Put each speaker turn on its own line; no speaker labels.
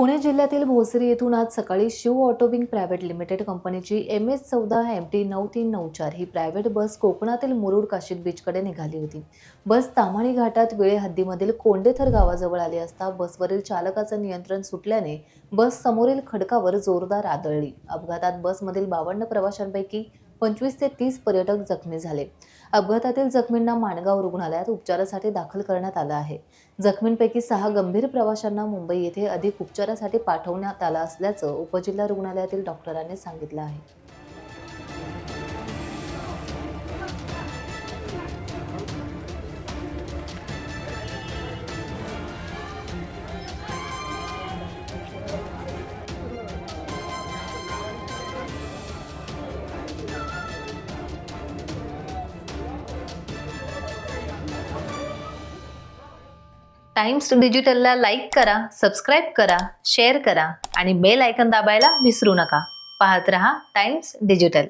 पुणे जिल्ह्यातील भोसरी येथून आज सकाळी शिव ऑटोविंग प्रायव्हेट लिमिटेड कंपनीची MS14 MT 9394 ही प्रायव्हेट बस कोकणातील मुरुड काशीद बीचकडे निघाली होती। बस ताम्हाणी घाटात वेळे हद्दीमधील कोंडेथर गावाजवळ आली असता बसवरील चालकाचं नियंत्रण सुटल्याने बस समोरील खडकावर जोरदार आदळली। अपघातात बसमधील 52 प्रवाशांपैकी 25 ते 30 पर्यटक जखमी झाले। अपघातातील जखमींना माणगाव रुग्णालयात उपचारासाठी दाखल करण्यात आलं आहे। जखमींपैकी 6 गंभीर प्रवाशांना मुंबई येथे अधिक उपचारासाठी पाठवण्यात आलं असल्याचं उपजिल्हा रुग्णालयातील डॉक्टरांनी सांगितलं आहे। टाइम्स डिजिटलला लाईक करा, सबस्क्राईब करा, शेअर करा आणि बेल आयकॉन दाबायला विसरू नका। पाहत रहा टाइम्स डिजिटल।